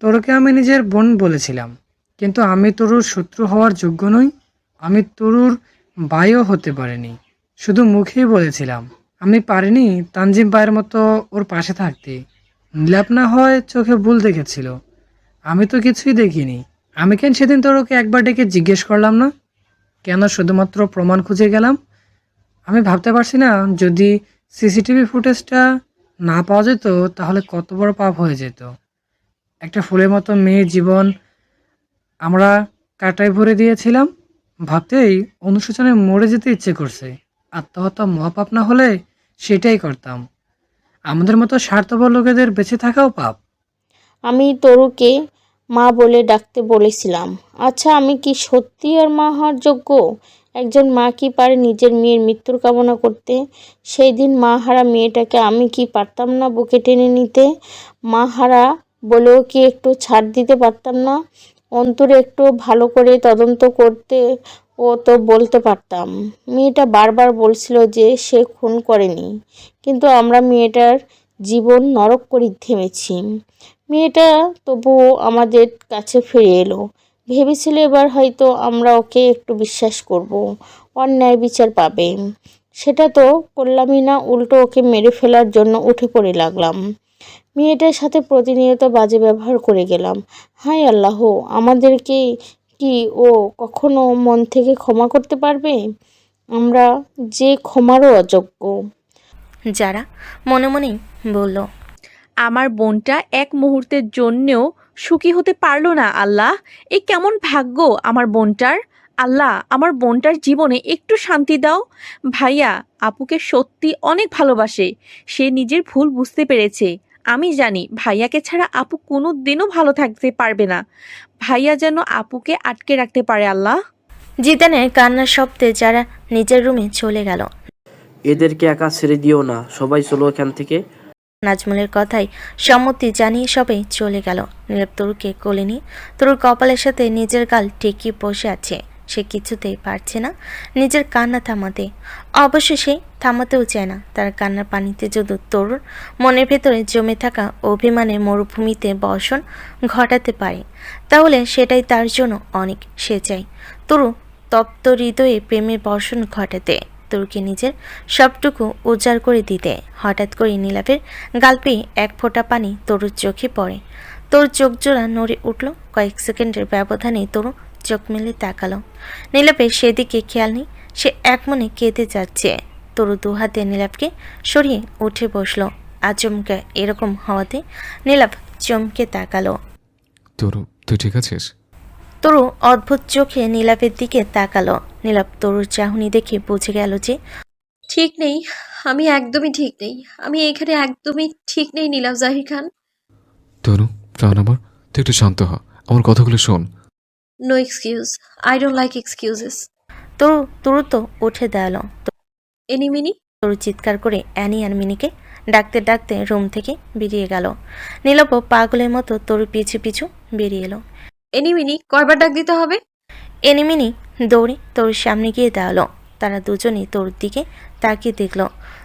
তরুকে আমি নিজের বোন বলেছিলাম, কিন্তু আমি তরুর শত্রু হওয়ার যোগ্য নই। আমি তরুর ভাইও হতে পারিনি, শুধু মুখেই বলেছিলাম। আমি পারিনি তানজিম ভাইয়ের মতো ওর পাশে থাকতে। নীলাপ না হয় চোখে ভুল দেখেছিল, আমি তো কিছুই দেখিনি। আমি কেন সেদিন তরুকে একবার ডেকে জিজ্ঞেস করলাম না? কেন শুধুমাত্র প্রমাণ খুঁজে গেলাম? আমি ভাবতে পারছি না, যদি সিসিটিভি ফুটেজটা না পাওয়া যেত তাহলে কত বড় পাপ হয়ে যেত। একটা ফুলের মতো মেয়ের জীবন আমরা কাঁটায় ভরে দিয়েছিলাম। ভাবতেই অনুশোচনায় মরে যেতে ইচ্ছে করছে। আত্মহত্যা মহাপাপ না হলে সেটাই করতাম। আমাদের মতো স্বার্থপর লোকেদের বেঁচে থাকাও পাপ। আমি তরুকে মা বলে ডাকতে বলেছিলাম। আচ্ছা, আমি কি সত্যি আর মা হওয়ার যোগ্য? একজন মা কি পারে নিজের মেয়ের মৃত্যুর কামনা করতে? সেই দিন মা হারা মেয়েটাকে আমি কি পারতাম না বুকে টেনে নিতে? মা হারা বলেও কি একটু ছাড় দিতে পারতাম না? অন্তরে একটু ভালো করে তদন্ত করতে ও তো বলতে পারতাম। মেয়েটা বারবার বলছিল যে সে খুন করেনি, কিন্তু আমরা মেয়েটার জীবন নরক করে থেমেছি। মেয়েটা তবুও আমাদের কাছে ফিরে এলো। ভেবেছিল এবার হয়তো আমরা ওকে একটু বিশ্বাস করব, অন্যায় বিচার পাবে। সেটা তো করলামই না, উল্টো ওকে মেরে ফেলার জন্য উঠে পড়ে লাগলাম। মেয়েটার সাথে প্রতিনিয়ত বাজে ব্যবহার করে গেলাম। হায় আল্লাহ, আমাদেরকে কি ও কখনো মন থেকে ক্ষমা করতে পারবে? আমরা যে ক্ষমারও অযোগ্য। যারা মনে মনেই বলল, আমার বোনটা এক মুহূর্তের জন্যেও সুখী হতে পারলো না। আল্লাহ, এ কেমন ভাগ্য আমার বোনটার। আল্লাহ, আমার বোনটার জীবনে একটু শান্তি দাও। ভাইয়া আপুকে সত্যি অনেক ভালোবাসে। সে নিজের ভুল বুঝতে পেরেছে। আমি জানি ভাইয়াকে ছাড়া আপু কোনো দিনও ভালো থাকতে পারবে না। ভাইয়া যেন আপুকে আটকে রাখতে পারে। আল্লাহ। জিদানের কান্নার শব্দে যারা নিজের রুমে চলে গেল। এদেরকে একা ছেড়ে দিও না, সবাই চলো এখান থেকে। নাজমুলের কথায় সম্মতি জানিয়ে সবাই চলে গেল। নীরব তরুকে কোলে নিয়ে তরুর কপালের সাথে নিজের গাল ঠেকিয়ে বসে আছে। সে কিছুতেই পারছে না নিজের কান্না থামাতে। অবশ্য সে থামাতেও চায় না। তার কান্নার পানিতে যদি তরুর মনের ভেতরে জমে থাকা অভিমানের মরুভূমিতে বর্ষণ ঘটাতে পারে, তাহলে সেটাই তার জন্য অনেক। সে চায় তরু তপ্ত হৃদয়ে প্রেমের বর্ষণ ঘটাতে, তরুকে নিজের সবটুকু উজাড় করে দিতে। হঠাৎ করে নীলাভের গাল পেয়ে এক ফোঁটা পানি তরুর চোখে পড়ে। তোর চোখ জোড়া নড়ে উঠল। কয়েক সেকেন্ডের ব্যবধানে তরু চোখ মেলে তাকালো। নীলাভের সেদিকে খেয়াল নেই। সে এক মনে কেঁদে যাচ্ছে। তরু দু হাতে নীলাভকে সরিয়ে উঠে বসলো। আচমকা এরকম হওয়াতে নীলাভ চমকে তাকালো। তরু, তুই ঠিক আছিস? তরু অদ্ভুত চোখে নীলাভের দিকে তাকালো। নীলাভ তরুর চাহনি দেখে বুঝে গেল যে ঠিক নেই, আমি একদমই ঠিক নেই। আমি এখানে একদমই ঠিক নেই নীলাভ জাহির খান। তরু, প্রাণ আমার, তুই একটু শান্ত হ, আমার কথাগুলো শোন। No excuse, I don't like excuses. Taru তো উঠে দাঁড়ালো। এনিমিনি। তরু চিৎকার করে অ্যানি আর মিনিকে ডাকতে ডাকতে রুম থেকে বেরিয়ে গেল। নীলাভও পাগলের মতো তরু পিছু পিছু বেরিয়ে এলো। এনিমিনি, কয়বার ডাক দিতে হবে? এনিমিনি দৌড়ে তরুর সামনে গিয়ে দাঁড়ালো। তারা দুজনেই তরুর দিকে তাকিয়ে দেখল।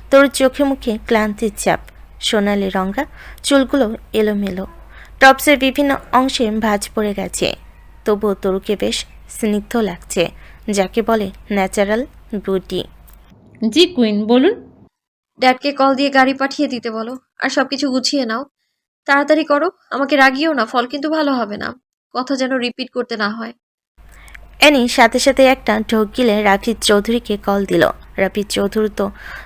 তরুর চোখে মুখে ক্লান্তির চাপ। সোনালি রঙা চুলগুলো এলোমেলো, টপসের বিভিন্ন অংশে ভাঁজ পড়ে গেছে। তবুও তরুকে বেশ স্নিগ্ধ লাগছে, যাকে বলে ন্যাচারাল বিউটি। জি কুইন, বলুন। ড্যাডকে কল দিয়ে গাড়ি পাঠিয়ে দিতে বলো, আর সবকিছু গুছিয়ে নাও। তাড়াতাড়ি করো, আমাকে রাগিও না, ফল কিন্তু ভালো হবে না। কথা যেন রিপিট করতে না হয়। অ্যানি সাথে সাথে একটা ঢোক গিলে রাফিদ চৌধুরীকে কল দিল। রাফিদ চৌধুরী তো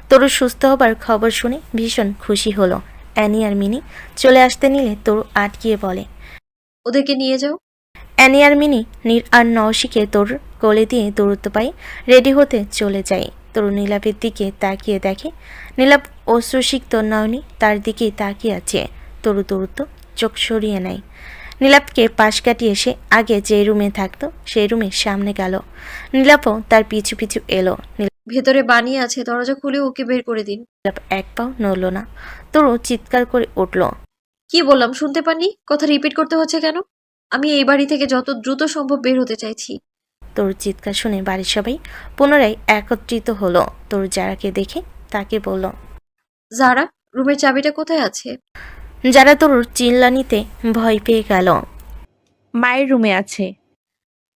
তরু সুস্থ হবার খবর শুনে ভীষণ খুশি হলো। অ্যানি আর মিনি চলে আসতে নিলে তরু আটকিয়ে বলে, ওদেরকে নিয়ে যাও। অ্যানি আর মিনি নীর আর নওশিকে তরুর কোলে দিয়ে দূরত্ব পাই রেডি হতে চলে যায়। তরু নীলাভের দিকে তাকিয়ে দেখে নীলাভ অশ্রুসিক্ত নয়নি তার দিকে তাকিয়ে আছে। তরু দূরত্ব চোখ সরিয়ে নেয়। নীলাভকে পাশ কাটিয়ে এসে আগে যে রুমে থাকতো সেই রুমের সামনে গেল। নীলাভও তার পিছু পিছু এলো। ভেতরে বানিয়ে আছে, দরজা খুলে ওকে বের করে দিন। নীলাভ এক পাও নড়ল না। তরু চিৎকার করে উঠল, কি বললাম শুনতে পাননি? কথা রিপিট করতে হচ্ছে কেন? আমি এই বাড়ি থেকে যত দ্রুত সম্ভব বের হতে চাইছি। তরুর চিৎকার শুনে বাড়ির সবাই পুনরায় একত্রিত হলো। তরু যারাকে দেখে তাকে বলল, যারা, রুমের চাবিটা কোথায় আছে? যারা তরুর চিল্লানিতে ভয় পেয়ে গেল। মায়ের রুমে আছে।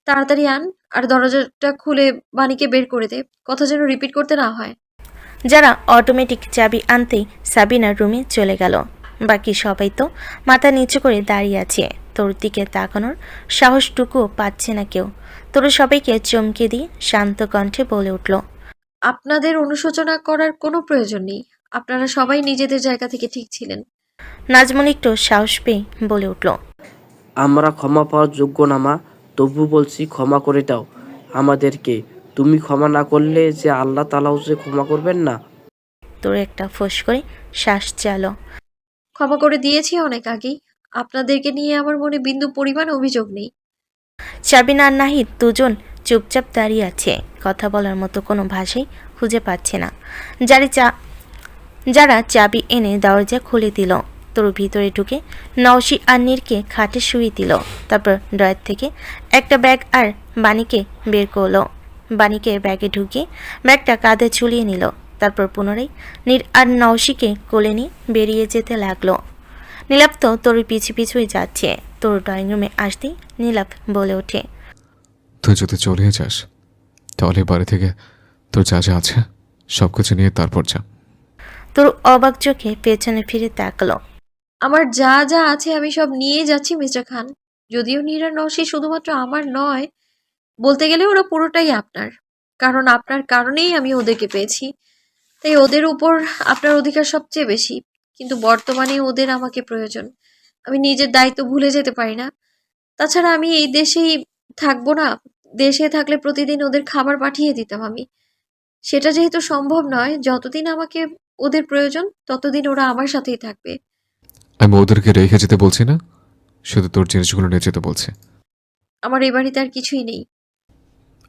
তাড়াতাড়ি আন, আর দরজাটা খুলে বাণীকে বের করে দে। কথা যেন রিপিট করতে না হয়। যারা অটোমেটিক চাবি আনতেই সাবিনার রুমে চলে গেল। বাকি সবাই তো মাথা নিচু করে দাঁড়িয়ে আছে, তোর দিকে তাকানোর সাহসটুকুও পাচ্ছে না কেউ। তোর সবাইকে চমকে দিয়ে শান্ত কণ্ঠে বলে উঠল, আপনাদের অনুশোচনা করার কোনো প্রয়োজন নেই। আপনারা সবাই নিজেদের জায়গা থেকে ঠিক ছিলেন। নাজমুল একটু সাহস পেয়ে বলে উঠল, আমরা ক্ষমা পাওয়ার যোগ্য না মা, তবু বলছি ক্ষমা করে দাও আমাদেরকে। তুমি ক্ষমা না করলে যে আল্লাহ তাআলাও যে ক্ষমা করবেন না। তোর একটা ফোঁস করে শ্বাস চালো। ক্ষমা করে দিয়েছি অনেক আগেই। আপনাদেরকে নিয়ে আমার মনে বিন্দু পরিমাণ অভিযোগ নেই। সাবিনা আর নাহিদ দুজন চুপচাপ দাঁড়িয়ে আছে, কথা বলার মতো কোনো ভাষাই খুঁজে পাচ্ছে না। যারা চাবি এনে দরজা খুলে দিল। তোর ভিতরে ঢুকে নওশী আর নীরকে খাটে শুয়ে দিল। তারপর ড্রয়ার থেকে একটা ব্যাগ আর বাণীকে বের করলো। বাণীকে ব্যাগে ঢুকিয়ে ব্যাগটা কাঁধে ঝুলিয়ে নিল। তারপর পুনরায় নীর আর নওশীকে কোলে নিয়ে বেরিয়ে যেতে লাগলো। নীলাপ তো তোর পিছু পিছুই যাচ্ছে। তোর ড্রয়িং রুমে আসতেই নীলাপ বলে ওঠে, তুই যদি চলে যাস তাহলে বাড়ি থেকে তোর যা যা আছে সব কিছু নিয়ে তারপর যা। তোর অবাক চোখে পেছনে ফিরে তাকালো। আমার যা যা আছে আমি সব নিয়ে যাচ্ছি মিস্টার খান। যদিও নীরা নওশী শুধুমাত্র আমার নয়, বলতে গেলে ওরা পুরোটাই আপনার। কারণ আপনার কারণেই আমি ওদেরকে পেয়েছি, তাই ওদের উপর আপনার অধিকার সবচেয়ে বেশি। কিন্তু বর্তমানে ওদের আমাকে প্রয়োজন। আমি নিজের দায়িত্ব ভুলে যেতে পারি না। তাছাড়া আমি এই দেশেই থাকবো না। দেশে থাকলে প্রতিদিন ওদের খাবার পাঠিয়ে দিতাম আমি। সেটা যেহেতু সম্ভব নয়, যতদিন আমাকে ওদের প্রয়োজন ততদিন ওরা আমার সাথেই থাকবে। আমি ওদেরকে রেখে যেতে বলছি না, শুধু তোর জিনিসগুলো নিয়ে যেতে বলছি। আমার এই বাড়িতে আর কিছুই নেই।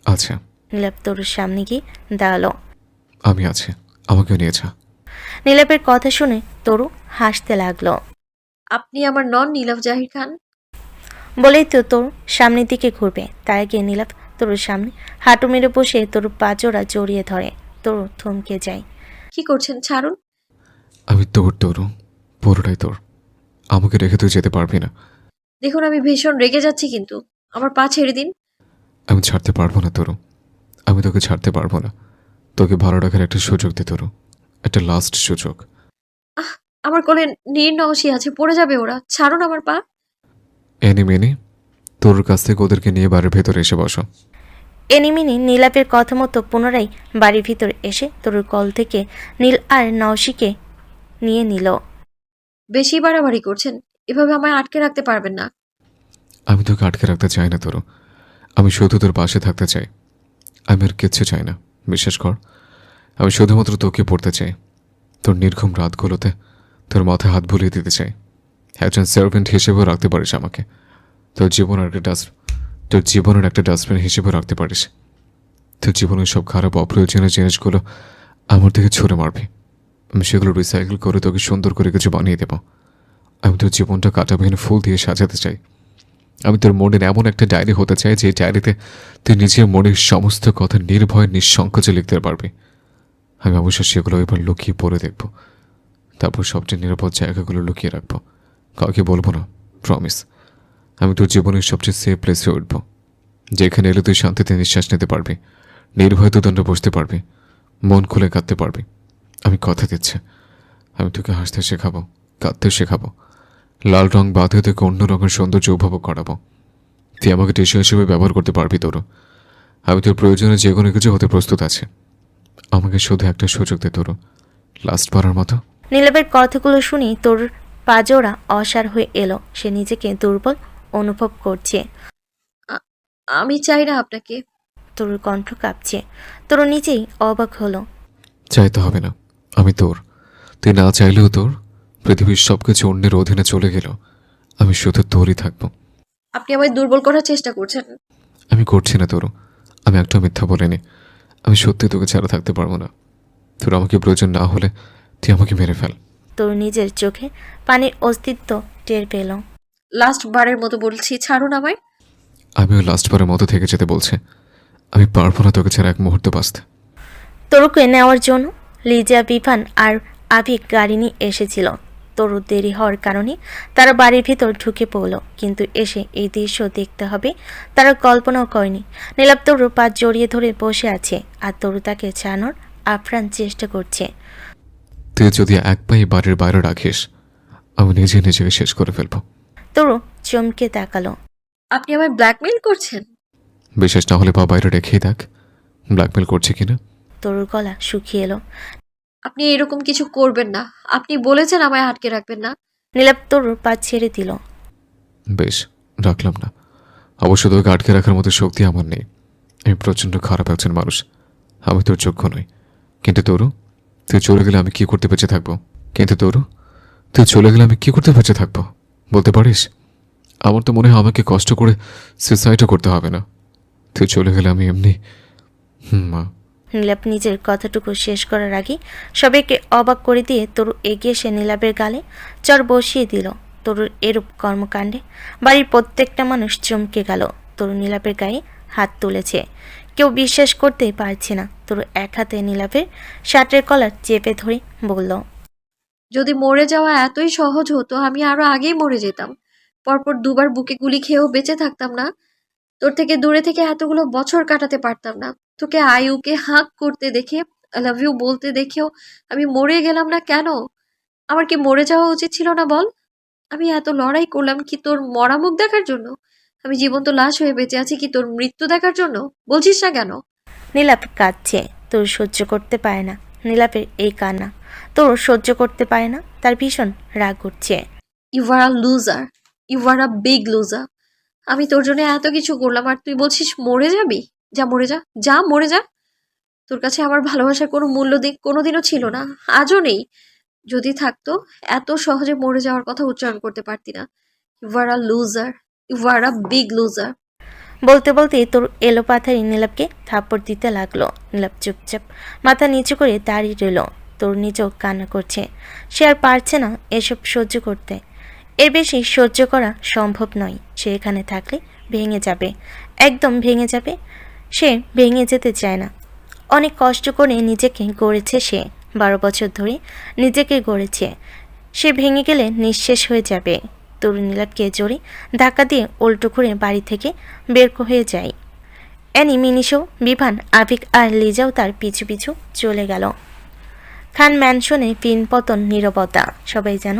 আচ্ছা, নীলাপ তোর সামনে গিয়ে দাঁড়ালো। আমি আছি, আমাকেও নিয়ে যা। নীলাপের কথা শুনে তরু হাসতে লাগলো। আপনি আমার নন নীলাভ জাহির খান। বলেই তো তোর সামনের দিকে ঘুরবে, তার আগে নীলাপ তোর সামনে হাঁটু মেরে বসে তোর পাজোড়া জড়িয়ে ধরে। তোর থমকে যায়। কি করছেন? ছাড়ুন। আমি তোর তরু, পুরোটাই তোর। আমাকে রেখে তুই যেতে পারবি না। দেখুন, আমি ভীষণ রেগে যাচ্ছি, কিন্তু আমার পা ছেড়ে দিন। আমি ছাড়তে পারবো না তরু, আমি তোকে ছাড়তে পারবো না। তোকে ভালো রাখার একটা সুযোগ দে তরু, একটা লাস্ট সুযোগ। আমার কোলে নীর নওশী আছে, পড়ে যাবে ওরা। ছাড়ুন আমার পা। এনি মেনি তোর কাছ থেকে ওদেরকে নিয়ে বাড়ির ভেতরে এসে বসো। এনিমিনি নীলাপের কথা মতো পুনরায় বাড়ির ভিতরে এসে তোর কল থেকে নীল আর নওশীকে নিয়ে নিল। বেশি বাড়াবাড়ি করছেন। এভাবে আমায় আটকে রাখতে পারবেন না। আমি তোকে আটকে রাখতে চাই না তরু, আমি শুধু তোর পাশে থাকতে চাই। আমি আর কিচ্ছু চাই না, বিশ্বাস কর। আমি শুধুমাত্র তোকে পড়তে চাই। তোর নির্ঘুম রাতগুলোতে তোর মাথায় হাত বুলিয়ে দিতে চাই। একজন সার্ভেন্ট হিসেবেও রাখতে পারিস আমাকে। তোর জীবনের একটা ডাস্টবিন হিসেবেও রাখতে পারিস। তোর জীবনের সব খারাপ অপ্রয়োজনীয় জিনিসগুলো আমার দিকে ছুঁড়ে মারবি। আমি সেগুলো রিসাইকেল করে তোকে সুন্দর করে কিছু বানিয়ে দেব। আমি তোর জীবনটা কাটাবিহীন ফুল দিয়ে সাজাতে চাই। আমি তোর মনের এমন একটা ডায়েরি হতে চাই যে ডায়েরিতে তুই নিজের মনের সমস্ত কথা নির্ভয় নিঃসংকোচে লিখতে পারবি। আমি অবশ্য সেগুলো এবার লুকিয়ে পড়ে দেখব, তারপর সবচেয়ে নিরাপদ জায়গাগুলো লুকিয়ে রাখবো। কাউকে বলবো না, প্রমিস। আমি তোর জীবনের সবচেয়ে সেফ প্লেসে উঠবো, যেখানে এলে তুই শান্তিতে নিঃশ্বাস নিতে পারবি, নির্ভয় দুদণ্ডে বসতে পারবি, মন খুলে কাঁদতে পারবি। আমি কথা দিচ্ছি, আমি তোকে হাসতে শেখাবো, কাঁদতে শেখাবো, লাল রং বাদে তোকে অন্য রঙের সৌন্দর্য উপভোগ করাবো। তুই আমাকে টিস্যু হিসেবে ব্যবহার করতে পারবি তোর। আমি তোর প্রয়োজনে যে কোনো কিছু হতে প্রস্তুত আছে। আমাকে শুধু একটা সুযোগ দে তোর, লাস্ট বারের মতো। নীলাপের কথাগুলো শুনে তোর পাজোড়া অসাড় হয়ে এলো। সে নিজেকে দুর্বল অনুভব করছে। আমি চাই না আপনাকে। তোর কণ্ঠ কাঁপছে। তোর নিজেই অবাক হলো। চাইতে হবে না, আমি তোর। তুই না চাইলেও তোর। পৃথিবীর সব কিছু অন্যের অধীনে চলে গেল, আমি শুধু তোরই থাকবো। আপনি আমায় দুর্বল করার চেষ্টা করছেন। আমি করছি না তোর, আমি একটা মিথ্যা বলিনি। আমি সত্যি তোকে ছাড়া থাকতে পারবো না। তোর আমাকে প্রয়োজন না হলে তুই আমাকে মেরে ফেল। তোর নিজের চোখে পানির অস্তিত্ব টের পেল। লাস্ট বারের মতো বলছি, ছাড়ুন আমায়। আমিও লাস্টবারের মতো থেকে যেতে বলছি। আমি পারবো না তোকে ছাড়া এক মুহূর্ত বাঁচতে। তরুকে নেওয়ার জন্য লিজা, বিভান আর আভিক গাড়ি নিয়ে এসেছিল। তরু দেরি হওয়ার কারণে তারা বাড়ির ভিতর ঢুকে পড়ল, কিন্তু এসে এই দৃশ্য দেখতে হবে তারা কল্পনাও করেনি। নীলাপ তরুর পা জড়িয়ে ধরে বসে আছে, আর তরু তাকে ছাড়ানোর আপ্রাণ চেষ্টা করছে। তুই যদি এক পায়ে বাড়ির বাইরে রাখিস, আমি নিজে নিজেকে শেষ করে ফেলবো। তরু চমকে তাকালো। আপনি আমায় ব্ল্যাকমেইল করছেন? বিশেষ না হলে পা বাইরে রেখেই দেখ ব্ল্যাকমেল করছে কিনা। তরুর গলা শুকিয়ে এলো। আপনি এরকম কিছু করবেন না। আপনি বলেছেন আমায় আটকে রাখবেন না। নীলাপ তরুর পা ছেড়ে দিল। বেশ, রাখলাম না। অবশ্য তোকে আটকে রাখার মতো শক্তি আমার নেই। আমি প্রচণ্ড খারাপ একজন মানুষ, আমি তোর যোগ্য নই। কিন্তু তরু, তুই চলে গেলে আমি কি করতে বেঁচে থাকবো? বলতে পারিস? আমার তো মনে হয় আমাকে কষ্ট করে সুইসাইডও করতে হবে না। তুই চলে গেলে আমি এমনি মা। নীলাপ নিজের কথাটুকু শেষ করার আগে সবাইকে অবাক করে দিয়ে তরু এগিয়ে এসে নীলাপের গালে চর বসিয়ে দিল। তরুর এরূপ কর্মকাণ্ডে বাড়ির প্রত্যেকটা মানুষ চমকে গেল। তরু নীলাপের গায়ে হাত তুলেছে, কেউ বিশ্বাস করতেই পারছে না। তরু এক হাতে নীলাপের শার্টের কলার চেপে ধরে বলল, যদি মরে যাওয়া এতই সহজ হতো, আমি আরো আগেই মরে যেতাম। পরপর দুবার বুকে গুলি খেয়েও বেঁচে থাকতাম না। তোর থেকে দূরে থেকে এতগুলো বছর কাটাতে পারতাম না। তোকে আয়ুকে হাঁক করতে দেখে, আই লাভ ইউ বলতে দেখেও আমি মরে গেলাম না কেন? আমার কি মরে যাওয়া উচিত ছিল না বল? আমি এত লড়াই করলাম কি তোর মরা মুখ দেখার জন্য? আমি জীবন্ত লাশ হয়ে বেঁচে আছি কি তোর মৃত্যু দেখার জন্য? বলছিস না কেন? নীলাপ কাঁদছে। তরু সহ্য করতে পারে না নীলাপের এই কান্না। তরু সহ্য করতে পারে না, তার ভীষণ রাগ উঠছে। You are a loser, you are a big loser. আমি তোর জন্য এত কিছু করলাম আর তুই বলছিস মরে যাবি? যা মরে যা, যা মরে যা। তোর কাছে আমার ভালোবাসার কোনো মূল্য দিক কোনোদিনও ছিল না, আজও নেই। যদি থাকতো এত সহজে মরে যাওয়ার কথা উচ্চারণ করতে পারতি না। You are a loser, you are a big loser. বলতে বলতে তোর এলো পাথারি নীলাপকে থাপ্পড় দিতে লাগলো। নীলাপ চুপচাপ মাথা নিচু করে দাঁড়িয়ে রইল। তোর নিজেও কান্না করছে। সে আর পারছে না এসব সহ্য করতে। এর বেশি সহ্য করা সম্ভব নয়। সে এখানে থাকলে ভেঙে যাবে, একদম ভেঙে যাবে। সে ভেঙে যেতে চায় না। অনেক কষ্ট করে নিজেকে গড়েছে সে, 12 বছর ধরে নিজেকে গড়েছে। সে ভেঙে গেলে নিঃশেষ হয়ে যাবে। তরু নীলাপকে জোরে ধাক্কা দিয়ে উল্টো ঘুরে বাড়ি থেকে বের হয়ে যায়। অ্যানি, মিনিশো, বিভান, আবিক আর লিজাও তার পিছু পিছু চলে গেল। খান ম্যানশনে পিনপতন নীরবতা। সবাই যেন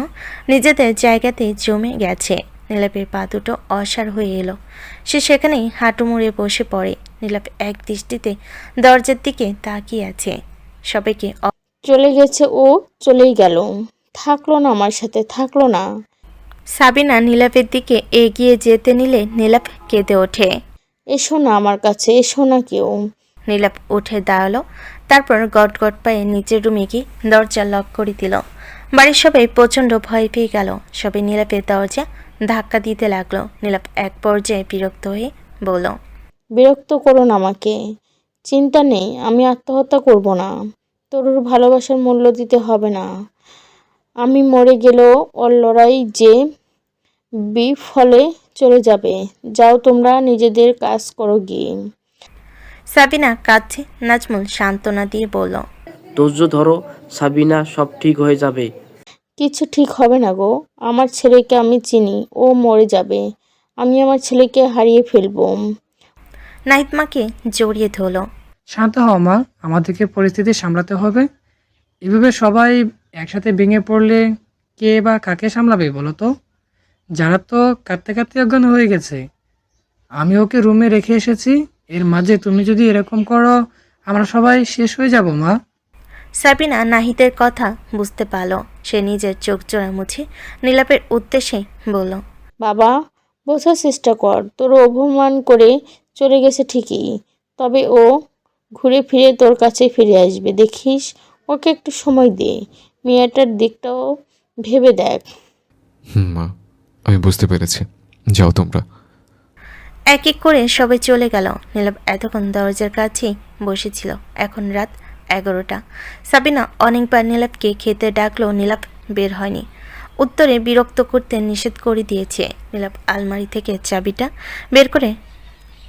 নিজেদের জায়গাতে জমে গেছে। নীলাপের পা দুটো অসাড় হয়ে এলো। সে সেখানেই হাঁটু মুড়ে বসে পড়ে। নীলাপ এক দৃষ্টিতে দরজার দিকে তাকিয়ে আছে। সবাইকে চলে গেছে, ও চলেই গেল, থাকলো না আমার সাথে, থাকলো না। সাবিনা নীলাপের দিকে এগিয়ে যেতে নিলে নীলাপ কেঁদে ওঠে। এসো না আমার কাছে, এসো না কেউ। নীলাপ উঠে দাঁড়ালো, তারপর গট গট পায়ে নিচের রুমে গিয়ে দরজা লক করে দিল। বাড়ির সবাই প্রচণ্ড ভয় পেয়ে গেল। সবাই নীলাপের দরজা ধাক্কা দিতে লাগলো। নীলাপ এক পর্যায়ে বিরক্ত হয়ে বলল, বিরক্ত করো না আমাকে, চিন্তা নেই, আমি আত্মহত্যা করব না। তরুর ভালোবাসার মূল্য দিতে হবে না। আমি মরে গেলেও ওর লড়াই যে বিফলে চলে যাবে। যাও তোমরা নিজেদের কাজ করো গিয়ে। সাবিনা কাঁদছে। নাজমুল সান্ত্বনা দিয়ে বলল, ধৈর্য ধরো সাবিনা, সব ঠিক হয়ে যাবে। কিছু ঠিক হবে না গো, আমার ছেলেকে আমি চিনি, ও মরে যাবে, আমি আমার ছেলেকে হারিয়ে ফেলবো। নাহিদমাকে জড়িয়ে ধরল। শান্ত হও মা, আমাদেরকে পরিস্থিতি সামলাতে হবে। এভাবে সবাই একসাথে ভেঙে পড়লে কে বা কাকে সামলাবে বলো তো? যারা তো কাঁদতে কাঁদতে অজ্ঞান হয়ে গেছে। আমি ওকে রুমে রেখে এসেছি, এর মাঝে তুমি যদি এরকম করো আমরা সবাই শেষ হয়ে যাব মা। সাবিনা নাহিদের কথা বুঝতে পারল। সে নিজের চোখ জোড়া মুছে নীলাপের উদ্দেশ্যে বলল, বাবা, বোঝার চেষ্টা কর, তোর অপমান করে চলে গেছে ঠিকই, তবে ও ঘুরে ফিরে তোর কাছে ফিরে আসবে, দেখিস। ওকে একটু সময় দে, মেয়েটার দিকটাও ভেবে দেখ। মা, আমি বুঝতে পেরেছি, যাও তোমরা। এক এক করে সবাই চলে গেল। নীলাপ এতক্ষণ দরজার কাছেই বসেছিল। এখন রাত 11টা। সাবিনা অনেকবার নীলাপকে খেতে ডাকলো, নীলাপ বের হয়নি। উত্তরে বিরক্ত করতে নিষেধ করে দিয়েছে। নীলাপ আলমারি থেকে চাবিটা বের করে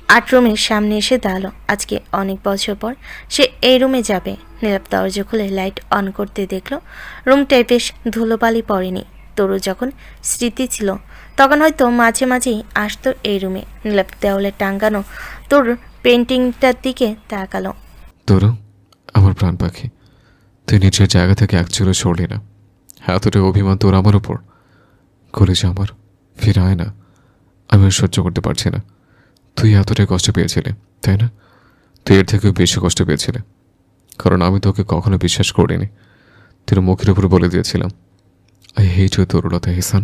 8 রুমের সামনে এসে দাঁড়ালো। আজকে অনেক বছর পর সে এই রুমে যাবে। নীলাপ দরজা খুলে লাইট অন করতে দেখলো রুমটায় বেশ ধুলোবালি পড়েনি। তরু যখন স্মৃতি ছিল তখন হয়তো মাঝে মাঝেই আসতো এই রুমে। নীলাপ দেওয়ালে টাঙ্গানো তোর পেন্টিংটার দিকে তাকালো। তোরও আমার প্রাণ পাখি, তুই নিজের জায়গা থেকে একচুয়ালি সরলি না। এতটা অভিমান তোর আমার ওপর। কলেজে আমার ফিরে আয় না, আমি আর সহ্য করতে পারছি না। তুই এতটাই কষ্ট পেয়েছিলি, তাই না? তুই এর থেকেও বেশি কষ্ট পেয়েছিলি, কারণ আমি তোকে কখনো বিশ্বাস করিনি। তোর মুখের উপর বলে দিয়েছিলাম আই হেট ইউ তরুলতা হিসান।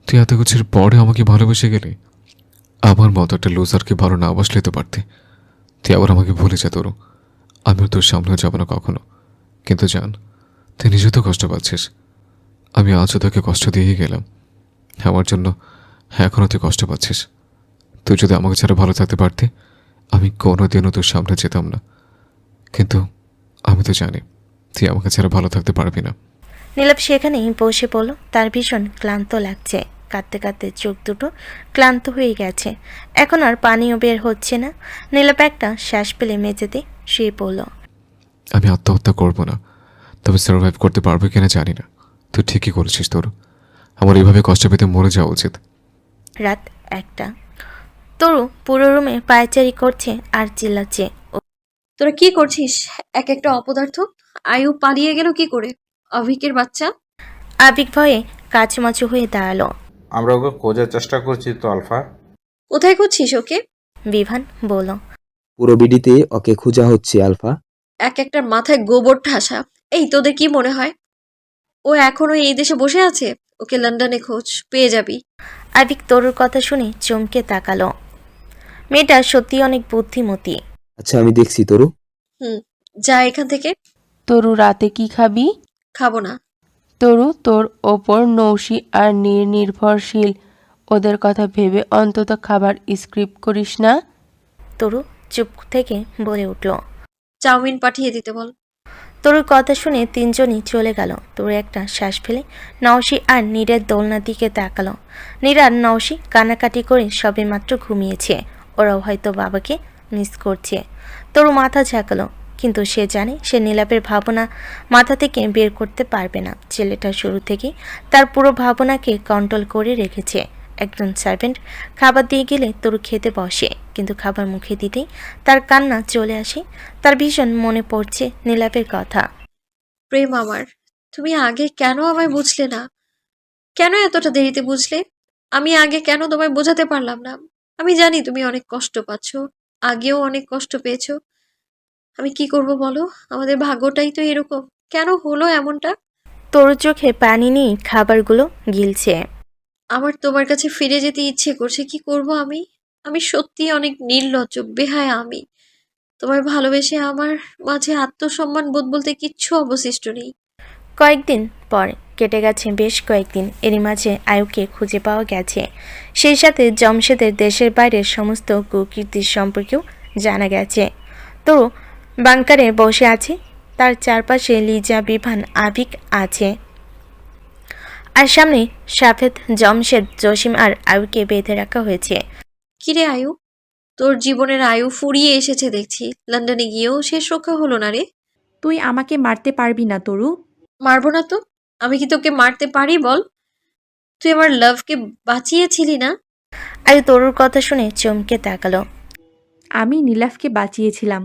তুই এত কিছুর পরে আমাকে ভালোবেসে গেলি। আমার মতো একটা লুজারকে ভালো না বাসলে তো পারতি। তুই আবার আমাকে ভুলে যা তরু, আমিও তোর সামনে যাব না কখনো। কিন্তু জান, তুই নিজে তো কষ্ট পাচ্ছিস, আমি আজও তোকে কষ্ট দিয়েই গেলাম। আমার জন্য এখনও তুই কষ্ট পাচ্ছিস। তুই যদি আমাকে ছাড়া ভালো থাকতে পারতি, আমি কোনোদিনও তোর সামনে যেতাম না। কিন্তু আমি তো জানি তুই আমাকে ছাড়া ভালো থাকতে পারবি না। নীলাপ সেখানেই বসে পড়ল। তার ভীষণ ক্লান্ত লাগছে। কাঁদতে কাঁদতে চোখ দুটো ক্লান্ত হয়ে গেছে। এখন আর পানিও বের হচ্ছে না। নীলাপ একটা শ্বাস পেলে মেঝেতে শুয়ে পড়ল। আমি আত্মহত্যা করব না, তবে সার্ভাইভ করতে পারবো কিনা জানি না। তুই ঠিকই করেছিস তোর, আমার এইভাবে কষ্ট পেতে মরে যাওয়া উচিত। রাত 1টা। তরু পুরো রুমে পায়চারি করছে আর চিল্লাচ্ছে। তোরা কি করছিস? এক একটা অপদার্থ। আয়ু পালিয়ে গেল কি করে? অভিকের বাচ্চা। আবেগ ভয়ে কাচুমাচু হয়ে দাঁড়ালো। আমরা ওকে খোঁজার চেষ্টা করছি তো আলফা। কোথায় খুঁজছিস ওকে? বিভান বলল। পুরো বিডিতে ওকে খোঁজা হচ্ছে আলফা। এক একটার মাথায় গোবর ঠাসা। এই তোদের কি মনে হয় ও এখনো এই দেশে বসে আছে? ওকে লন্ডনে খোঁজ, পেয়ে যাবি। আবিক তরুর কথা শুনে চমকে তাকালো। মেয়েটা সত্যি অনেক বুদ্ধিমতী। আচ্ছা আমি দেখছি তরু। যা এখান থেকে। তরু রাতে কি খাবি? খাবো না। তরু তোর ওপর নৌশি আর নির্ভরশীল, ওদের কথা ভেবে অন্তত খাবার স্ক্রিপ্ট করিস না। তরু চুপ থেকে বলে উঠল। চাউমিন পাঠিয়ে দিতে বল। তরুর কথা শুনে তিনজনই চলে গেল। তরু একটা শ্বাস ফেলে নওশি আর নীরের দোলনার দিকে তাকালো। নীর আর নওশি কানাকাটি করে সবে মাত্র ঘুমিয়েছে। ওরাও হয়তো বাবাকে মিস করছে। তরু মাথা ঝাঁকালো, কিন্তু সে জানে সে নীলাপের ভাবনা মাথা থেকে বের করতে পারবে না। ছেলেটা শুরু থেকেই তার পুরো ভাবনাকে কন্ট্রোল করে রেখেছে। একজন সার্ভেন্ট খাবার দিয়ে গেলে তরু খেতে বসে, কিন্তু খাবার মুখে দিতেই তার কান্না চলে আসে। তার ভীষণ মনে পড়ছে নীলাপের কথা। প্রেম আমার, তুমি আগে কেন আমায় বুঝলে না? কেন এতটা দেরিতে বুঝলে? আমি আগে কেন তোমায় বোঝাতে পারলাম না? আমি জানি তুমি অনেক কষ্ট পাচ্ছ, আগেও অনেক কষ্ট পেয়েছো। আমি কি করব বলো? আমাদের ভাগ্যটাই তো এরকম। কেন হলো এমনটা? তরুর চোখে পানি নিয়ে খাবারগুলো গিলছে। আমার তোমার কাছে ফিরে যেতে ইচ্ছে করছে, কি করব আমি? আমি সত্যি অনেক নির্লজ্জ, বেহায়া আমি। তোমায় ভালোবেসে আমার মাঝে আত্মসম্মান বোধ বলতে কিচ্ছু অবশিষ্ট নেই। কয়েকদিন পর কেটে গেছে বেশ কয়েকদিন। এরই মাঝে আয়ুকে খুঁজে পাওয়া গেছে। সেই সাথে জমশেদের দেশের বাইরের সমস্ত কুকীর্তির সম্পর্কেও জানা গেছে। তো বাংকারে বসে আছে, তার চারপাশে লিজা, বিভান, আবিক আছে, আর সামনে সাফেদ, জমশেদ, জসিম আর আয়ুকে বেঁধে রাখা হয়েছে। কিরে আয়ু, তোর জীবনের আয়ু ফুরিয়ে এসেছে দেখছি। লন্ডনে গিয়েও শেষ রক্ষা হলো না রে। তুই আমাকে মারতে পারবি না তরু। মারবো না তো? আমি কি তোকে মারতে পারি বল? তুই আমার লাভকে বাঁচিয়েছিলি না? আয়ু তরুর কথা শুনে চমকে তাকালো। আমি নীলাফকে বাঁচিয়েছিলাম।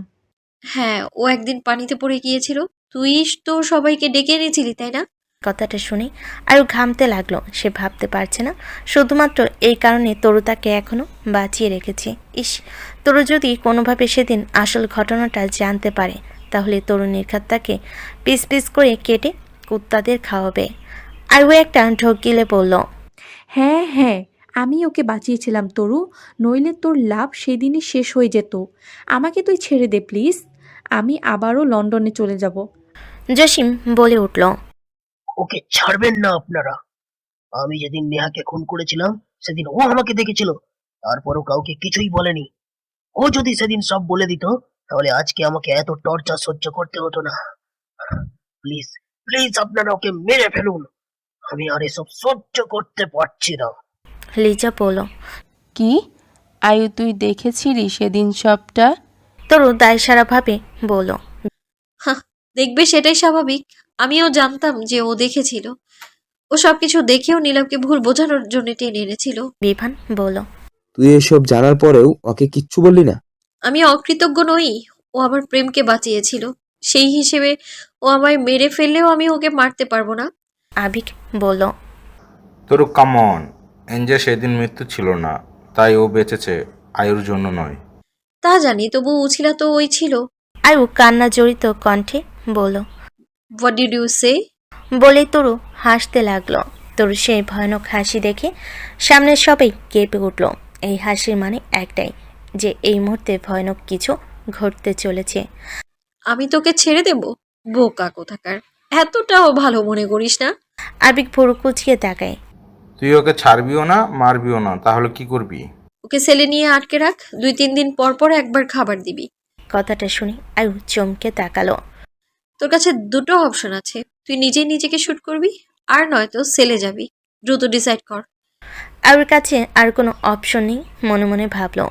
হ্যাঁ, ও একদিন পানিতে পড়ে গিয়েছিল, তুই তো সবাইকে ডেকে এনেছিলি, তাই না? কথাটা শুনে আয়ু ঘামতে লাগলো। সে ভাবতে পারছে না শুধুমাত্র এই কারণে তরু তাকে এখনো বাঁচিয়ে রেখেছে। ইস, তরু যদি কোনোভাবে সেদিন আসল ঘটনাটা জানতে পারে, তাহলে তরু নির্ঘাত তাকে পিস পিস করে কেটে কুত্তাদের খাওয়াবে। আয়ু একটা ঢোক গিলে বলল, হ্যাঁ হ্যাঁ, আমি ওকে বাঁচিয়েছিলাম তরু, নইলে তোর লাভ সেদিনই শেষ হয়ে যেত। আমাকে তুই ছেড়ে দে প্লিজ, আমি আবারও লন্ডনে চলে যাব। জসিম বলে উঠল, ওকে ছাড়বেন না আপনারা। আমি যেদিন নেহাকে খুন করেছিলাম সেদিন ও আমাকে দেখেছিল, তারপরও কাউকে কিছুই বলেনি। ও যদি সেদিন সব বলে দিত তাহলে আজকে আমাকে এত টর্চার সহ্য করতে হতো না। প্লিজ প্লিজ আপনারা ওকে মেরে ফেলুন, আমি আর এসব সহ্য করতে পারছি না। লিজা বলল, কি আয়ু, তুই দেখেছিলি সেদিন সবটা? তরু দায়সারাভাবে বলল, দেখবে সেটাই স্বাভাবিক। আমিও জানতাম যে ও দেখেছিল। ও সবকিছু দেখেও নীলাভকে ভুল বোঝানোর জন্য টেনে এনেছিল। বিভান বলল। তুই এসব জানার পরেও ওকে কিচ্ছু বললি না? আমি অকৃতজ্ঞ নই। ও আমার প্রেমকে বাঁচিয়েছিল, সেই হিসেবে ও আমায় মেরে ফেললেও আমি ওকে মারতে পারবো না। আবিক বলল। তরু কামন, এঞ্জের সেদিন মৃত্যু ছিল না, তাই ও বেঁচেছে, আয়ুর জন্য নয়। তা জানি, তবু উছিলা তো ওই ছিল। আয়ু কান্না জড়িত কণ্ঠে বলল। হোয়াট ডিড ইউ সে? বলেই তরু হাসতে লাগলো। তরু সেই ভয়ানক হাসি দেখে সামনের সবাই কেঁপে উঠল। এই হাসির মানে একটাই, যে এই মুহূর্তে ভয়ানক কিছু ঘটতে চলেছে। আমি তোকে ছেড়ে দেব? বোকা কোথাকার, এতটাও ভালো মনে করিস না। আবিক ভুরু কুচকে তাকায়। তুই ওকে ছাড়বিও না, মারবিও না, তাহলে কি করবি? ওকে সেলে নিয়ে আটকে রাখ, 2-3 দিন পর পর একবার খাবার দিবি। কথাটা শুনে আয়ু চমকে তাকালো। তোর কাছে দুটো অপশন আছে, তুই নিজেই নিজেকে শুট করবি, আর নয়তো সেলে যাবি। দ্রুত ডিসাইড কর। আয়ুর কাছে আর কোনো অপশন নেই, মনে মনে ভাবলো।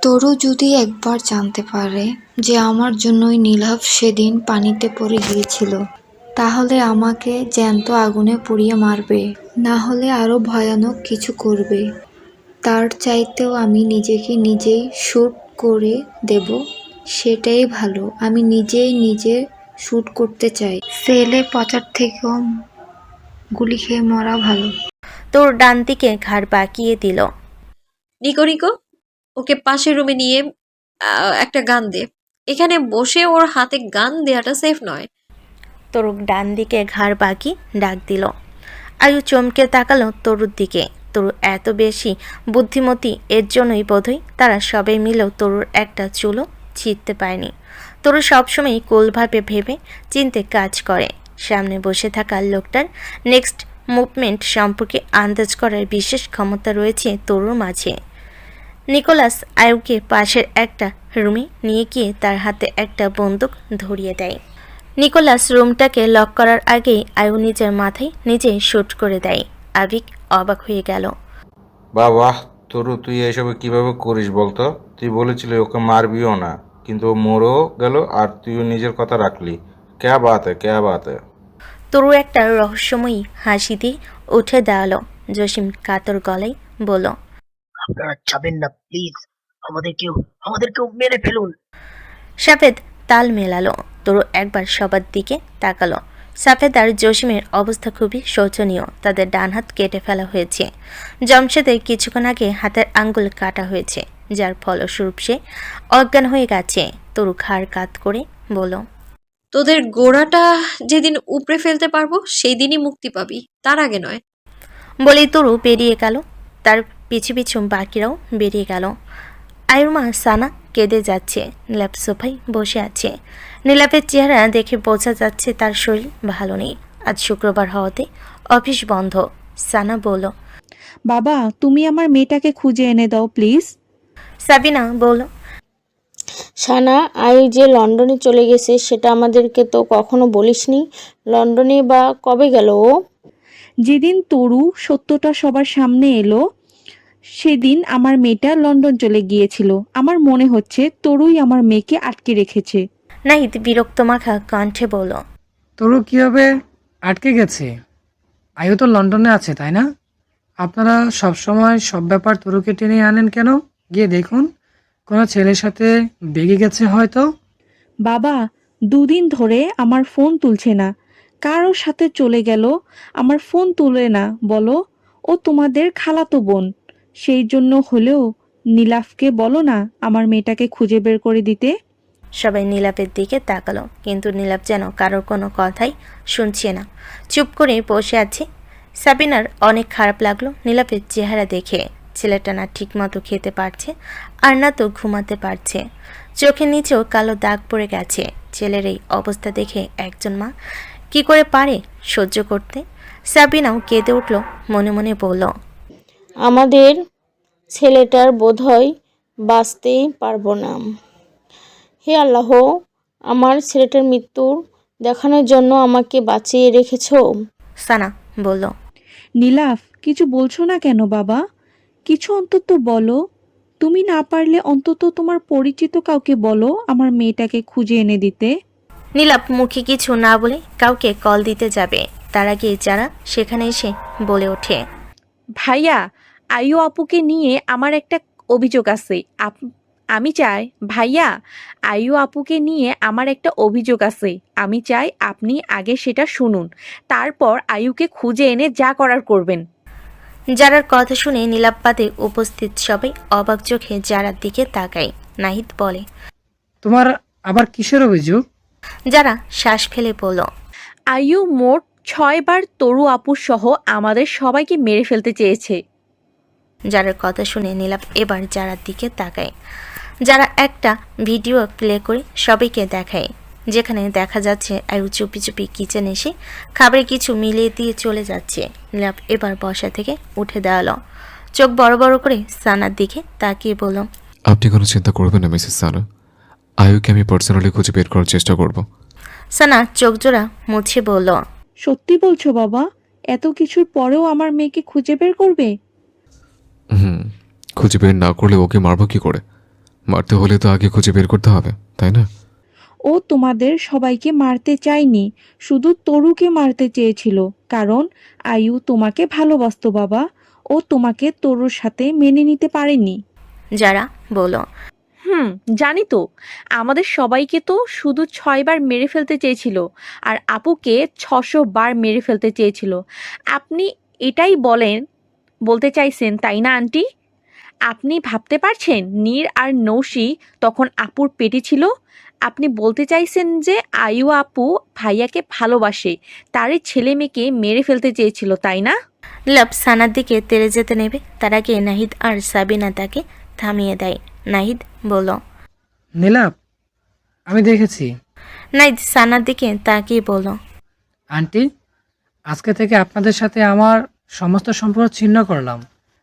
তরু যদি একবার জানতে পারে যে আমার জন্যই নীলাভ সেদিন পানিতে পড়ে গিয়েছিল, তাহলে আমাকে জ্যান্ত আগুনে পুড়িয়ে মারবে, না হলে আরো ভয়ানক কিছু করবে। তার চাইতেও আমি নিজেকে নিজেই শুট করে দেব, সেটাই ভালো। আমি নিজেই নিজে শুট করতে চাই, সেলে পচার থেকেও গুলি খেয়ে মরা ভালো। তোর ডান দিকে ঘাড় বাঁকিয়ে দিল। নিকো নিকো, ওকে পাশের রুমে নিয়ে একটা গান দে। এখানে বসে ওর হাতে গান দেওয়াটা সেফ নয়। তরু ডান দিকে ঘাড় বাঁকি ডাক দিল। আয়ু চমকে তাকালো তরুর দিকে। তরু এত বেশি বুদ্ধিমতী, এর জন্যই বোধহয় তারা সবাই মিলেও তরুর একটা চুলও ছিঁড়তে পায়নি। তরু সবসময় কোলভাবে ভেবে চিনতে কাজ করে। সামনে বসে থাকা লোকটার নেক্সট মুভমেন্ট সম্পর্কে আন্দাজ করার বিশেষ ক্ষমতা রয়েছে তরুর মাঝে। নিকোলাস আয়ুকে পাশের একটা রুমে নিয়ে গিয়ে তার হাতে একটা বন্দুক ধরিয়ে দেয়। নিকোলাস রুমটাকে লক করার আগেই আয়ু নিজের মাথায় নিজেই শুট করে দেয়। আবিক অবাক হয়ে গেল। বাহ বাহ তরু, তুই এসবে কিভাবে করিস বলতো? তুই বলেছিলি ওকে মারবিও না, কিন্তু ও মরেও গেল আর তুইও নিজের কথা রাখলি। ক্যা বাত হ্যায়, ক্যা বাত হ্যায়। তরু একটা রহস্যময়ী হাসি দিয়ে উঠে দাঁড়ালো। জসিম কাতর গলায় বলল। আপনারা যাবেন না প্লিজ, আমাদেরকেও মেরে ফেলুন। সাফেদ তাল মেলালো। তরু একবার সবার দিকে তাকালো। সাফেদ আর জসিমের অবস্থা খুবই শোচনীয়। তাদের ডান হাত কেটে ফেলা হয়েছে। জমশেদের কিছুক্ষণ আগে হাতের আঙ্গুল কাটা হয়েছে, যার ফলস্বরূপ সে অজ্ঞান হয়ে গেছে। তরু ঘাড় কাত করে বলল। তোদের গোড়াটা যেদিন উপড়ে ফেলতে পারবো সেই দিনই মুক্তি পাবি, তার আগে নয়। বলেই তরু বেরিয়ে গেল। তার পিছু পিছু বাকিরাও বেরিয়ে গেল। আয়ুর মা সানা কেঁদে যাচ্ছে। নীলাপ সোফায় বসে আছে। নীলাপের চেহারা দেখে বোঝা যাচ্ছে তার শরীর ভালো নেই। আজ শুক্রবার হওয়াতে অফিস বন্ধ। সানা বলল। বাবা, তুমি আমার মেয়েটাকে খুঁজে এনে দাও প্লিজ। সাবিনা বলল। সানা, আয়ু যে লন্ডনে চলে গেছে সেটা আমাদেরকে তো কখনো বলিসনি। লন্ডনে বা কবে গেল ও? যেদিন তরু সত্যটা সবার সামনে এলো সেদিন আমার মেয়েটা লন্ডন চলে গিয়েছিল। আমার মনে হচ্ছে তরুই আমার মেয়েকে আটকে রেখেছে। নাহিদ বিরক্ত মাখা কণ্ঠে বলল। তরু কীভাবে আটকে গেছে? আয়ু তো লন্ডনে আছে, তাই না? আপনারা সবসময় সব ব্যাপার তরুকে টেনে আনেন কেন? গিয়ে দেখুন, কোনো ছেলের সাথে বেগে গেছে হয়তো। বাবা, 2 দিন ধরে আমার ফোন তুলছে না। কারোর সাথে চলে গেল, আমার ফোন তুলে না। বলো, ও তোমাদের খালাতো বোন, সেই জন্য হলেও নীলাফকে বলো না আমার মেয়েটাকে খুঁজে বের করে দিতে। সবাই নীলাপের দিকে তাকালো, কিন্তু নীলাপ যেন কারোর কোনো কথাই শুনছে না, চুপ করে বসে আছে। সাবিনার অনেক খারাপ লাগলো নীলাপের চেহারা দেখে। ছেলেটা না ঠিকমতো খেতে পারছে আর না তো ঘুমাতে পারছে। চোখের নিচেও কালো দাগ পড়ে গেছে। ছেলের এই অবস্থা দেখে একজন মা কি করে পারে সহ্য করতে? সাবিনাও কেঁদে উঠল, মনে মনে বলল। আমাদের ছেলেটার বোধহয় বাঁচতেই পারবো না। হে আল্লাহ, আমার ছেলেটার মৃত্যুর দেখানোর জন্য আমাকে বাঁচিয়ে রেখেছো। সানা বলল। নীলাফ, কিছু বলছো না কেন বাবা? কিছু অন্তত বলো। তুমি না পারলে অন্তত তোমার পরিচিত কাউকে বলো আমার মেয়েটাকে খুঁজে এনে দিতে। নীলাপ মুখে কিছু না বলে কাউকে কল দিতে যাবে, তার আগে যারা সেখানে এসে বলে ওঠে, ভাইয়া, আয়ু আপুকে নিয়ে আমার একটা অভিযোগ আছে। আমি চাই ভাইয়া, আয়ু আপুকে নিয়ে আমার একটা অভিযোগ আছে। আমি চাই আপনি আগে সেটা শুনুন, তারপর আয়ুকে খুঁজে এনে যা করার করবেন। যারার কথা শুনে নীলাব্বাদে উপস্থিত সবাই অবাক চোখে যারার দিকে তাকায়। নাহিদ বলে, তোমার আবার কিসের অভিযোগ? যারা শ্বাস ফেলে বলল, আয়ু মোট 6 বার তরু আপুর সহ আমাদের সবাইকে মেরে ফেলতে চেয়েছে। যারার কথা শুনে নীলাপ এবার যারার দিকে তাকায়। যারা একটা ভিডিও প্লে করে সবাইকে দেখায়, যেখানে দেখা যাচ্ছে আয়ু চুপি চুপি কিচেনে এসে খাবারে কিছু মিলিয়ে দিয়ে চলে যাচ্ছে। নীলাপ এবার বসা থেকে উঠে দাঁড়ালো, চোখ বড় বড় করে সানার দিকে তাকিয়ে বলল, আপনি কোনো চিন্তা করবেন না মিসেস সানা, আয়ুকে আমি পার্সোনালি খুঁজে বের করার চেষ্টা করব। সানা চোখ জোড়া মুছে বলল, সত্যি বলছো বাবা? এত কিছুর পরেও আমার মেয়েকে খুঁজে বের করবে? খুঁজে বের না করলে ওকে মারবো কি করে? মারতে হলে তো আগে খুঁজে বের করতে হবে, তাই না? ও তোমাদের সবাইকে মারতে চায়নি, শুধু তরুকে মারতে চেয়েছিল, কারণ আয়ু তোমাকে ভালোবাসতো বাবা। ও তোমাকে তরুর সাথে মেনে নিতে পারেনি। যারা বলল, জানি তো। আমাদের সবাইকে তো শুধু 6 বার মেরে ফেলতে চেয়েছিল, আর আপুকে 600 বার মেরে ফেলতে চেয়েছিল। আপনি এটাই বলতে চাইছেন, তাই না আন্টি? আপনি ভাবতে পারছেন নীর আর নৌশি তখন আপুর পেটে ছিল? আপনি বলতে চাইছেন যে আয়ু আপু ভাইয়াকে ভালোবাসে, তারই ছেলে মেয়েকে মেরে ফেলতে চেয়েছিল, তাই না? নীলাপ সানার দিকে তেড়ে যেতে নেবে, তার আগে নাহিদ আর সাবিনা তাকে থামিয়ে দেয়। নাহিদ বলল, নীলাপ, আমি দেখেছি। নাহিদ সানার দিকে তাকিয়ে বলল, আন্টি, আজকে থেকে আপনাদের সাথে আমার সমস্ত সম্পর্ক ছিন্ন করলাম।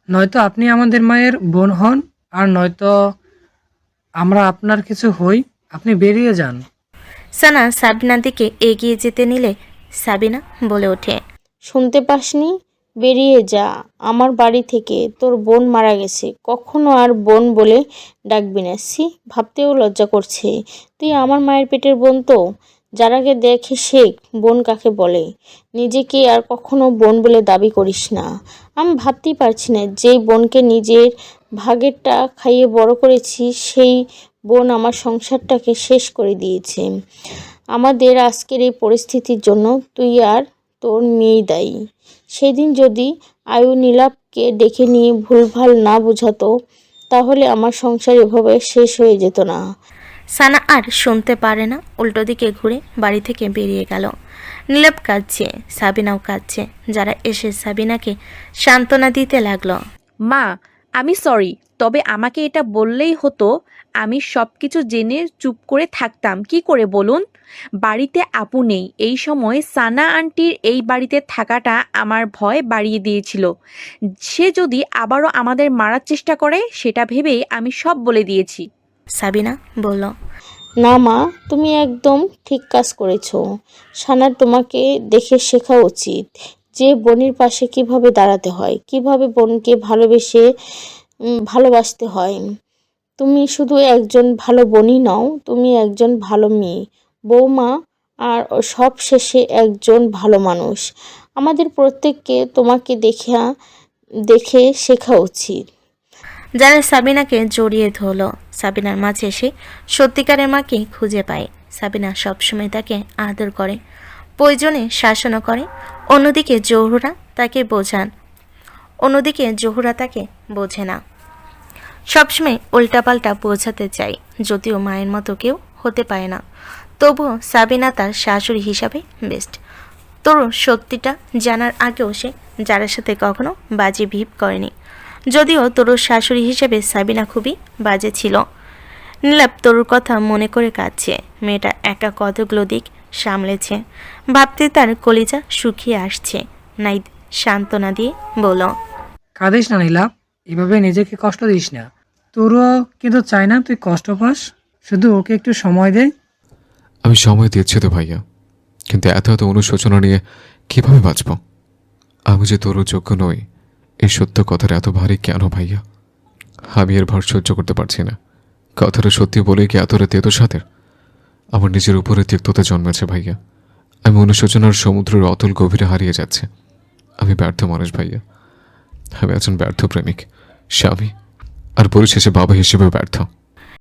নয়তো আপনি আমাদের মায়ের বোন হন, আর নয়তো আমরা আপনার কিছু হই। আপনি বেরিয়ে যান। সানা সাবিনার দিকে এগিয়ে যেতে নিলে সাবিনা বলে ওঠে, শুনতে পাসনি? বেরিয়ে যা আমার বাড়ি থেকে। তোর বোন মারা গেছে, কখনো আর বোন বলে ডাকবি না। ভাবতেও লজ্জা করছে। তুই আমার মায়ের পেটের বোন তো। যারাকে দেখে শেখ বোন কাকে বলে। নিজেকে আর কখনো বোন বলে দাবি করিস না। আমি ভাবতেই পারছি না, যেই বোনকে নিজের ভাগেরটা খাইয়ে বড় করেছি, সেই বোন আমার সংসারটাকে শেষ করে দিয়েছে। আমাদের আজকের এই পরিস্থিতির জন্য তুই আর তোর মেয়েই দায়ী। সেদিন যদি আয়ু নীলাপকে ডেকে নিয়ে ভুলভাল না বোঝাতো, তাহলে আমার সংসার এভাবে শেষ হয়ে যেত না। সানা আর শুনতে পারে না, উল্টো দিকে ঘুরে বাড়ি থেকে বেরিয়ে গেল। নীলাপ কাঁদছে, সাবিনাও কাঁদছে। যারা এসে সাবিনাকে সান্ত্বনা দিতে লাগলো। মা, আমি সরি, তবে আমাকে এটা বললেই হতো। আমি সব কিছু জেনে চুপ করে থাকতাম কি করে বলুন? বাড়িতে আপু নেই, এই সময় সানা আন্টির এই বাড়িতে থাকাটা আমার ভয় বাড়িয়ে দিয়েছিল। সে যদি আবারও আমাদের মারার চেষ্টা করে, সেটা ভেবেই আমি সব বলে দিয়েছি। সাবিনা বলল, না মা, তুমি একদম ঠিক কাজ করেছো। সানার তোমাকে দেখে শেখা উচিত যে বোনের পাশে কিভাবে দাঁড়াতে হয়, কিভাবে বোনকে ভালোবাসতে হয়। তুমি শুধু একজন ভালো বোনই নও, তুমি একজন ভালো মেয়ে, বৌমা, আর সব শেষে একজন ভালো মানুষ। আমাদের প্রত্যেককে তোমাকে দেখে শেখা উচিত। যারা সাবিনাকে জড়িয়ে ধরল। সাবিনার মাঝে এসে সত্যিকারের মাকে খুঁজে পায়। সাবিনা সবসময় তাকে আদর করে, প্রয়োজনে শাসনও করে। অন্যদিকে জহুরা তাকে বোঝে না, সবসময় উল্টাপাল্টা বোঝাতে চায়। যদিও মায়ের মতো কেউ হতে পারে না, তবুও সাবিনা তার শাশুড়ি হিসাবে বেস্ট। তরু সত্যিটা জানার আগেও সে যার সাথে কখনো বাজে ভিপ করেনি। যদিও তরুর শাশুড়ি হিসেবে সাবিনা খুবই বাজে ছিল। নীলাপ তরুর কথা মনে করে কাঁদছে। মেয়েটা একা কতগুলো দিক সামলেছে, ভাবতে তার কলিজা শুকিয়ে আসছে। নাইদ সান্ত্বনা দিয়ে বলল, কাঁদিস না নীলাপ, এভাবে নিজেকে কষ্ট দিস না। তোরও কিন্তু চাই না তুই কষ্ট পাস, শুধু ওকে একটু সময় দে। আমি সময় দিচ্ছি তো ভাইয়া, কিন্তু এত অনুশোচনা নিয়ে কিভাবে বাঁচব? আমি যে তোর যোগ্য নই, এই সত্য কথাটা এত ভারী কেন ভাইয়া? আমি এর ভার সহ্য করতে পারছি না। কথাটা সত্যি বলে কি এতটা তেতো সাথের? আমার নিজের উপরে তিক্ততা জন্মেছে ভাইয়া। আমি অনুশোচনার সমুদ্রের অতল গভীরে হারিয়ে যাচ্ছে। আমি ব্যর্থ মানুষ ভাইয়া, আমি একজন ব্যর্থ প্রেমিক, স্বামী আর পরিশেষে বাবা হিসেবেও ব্যর্থ।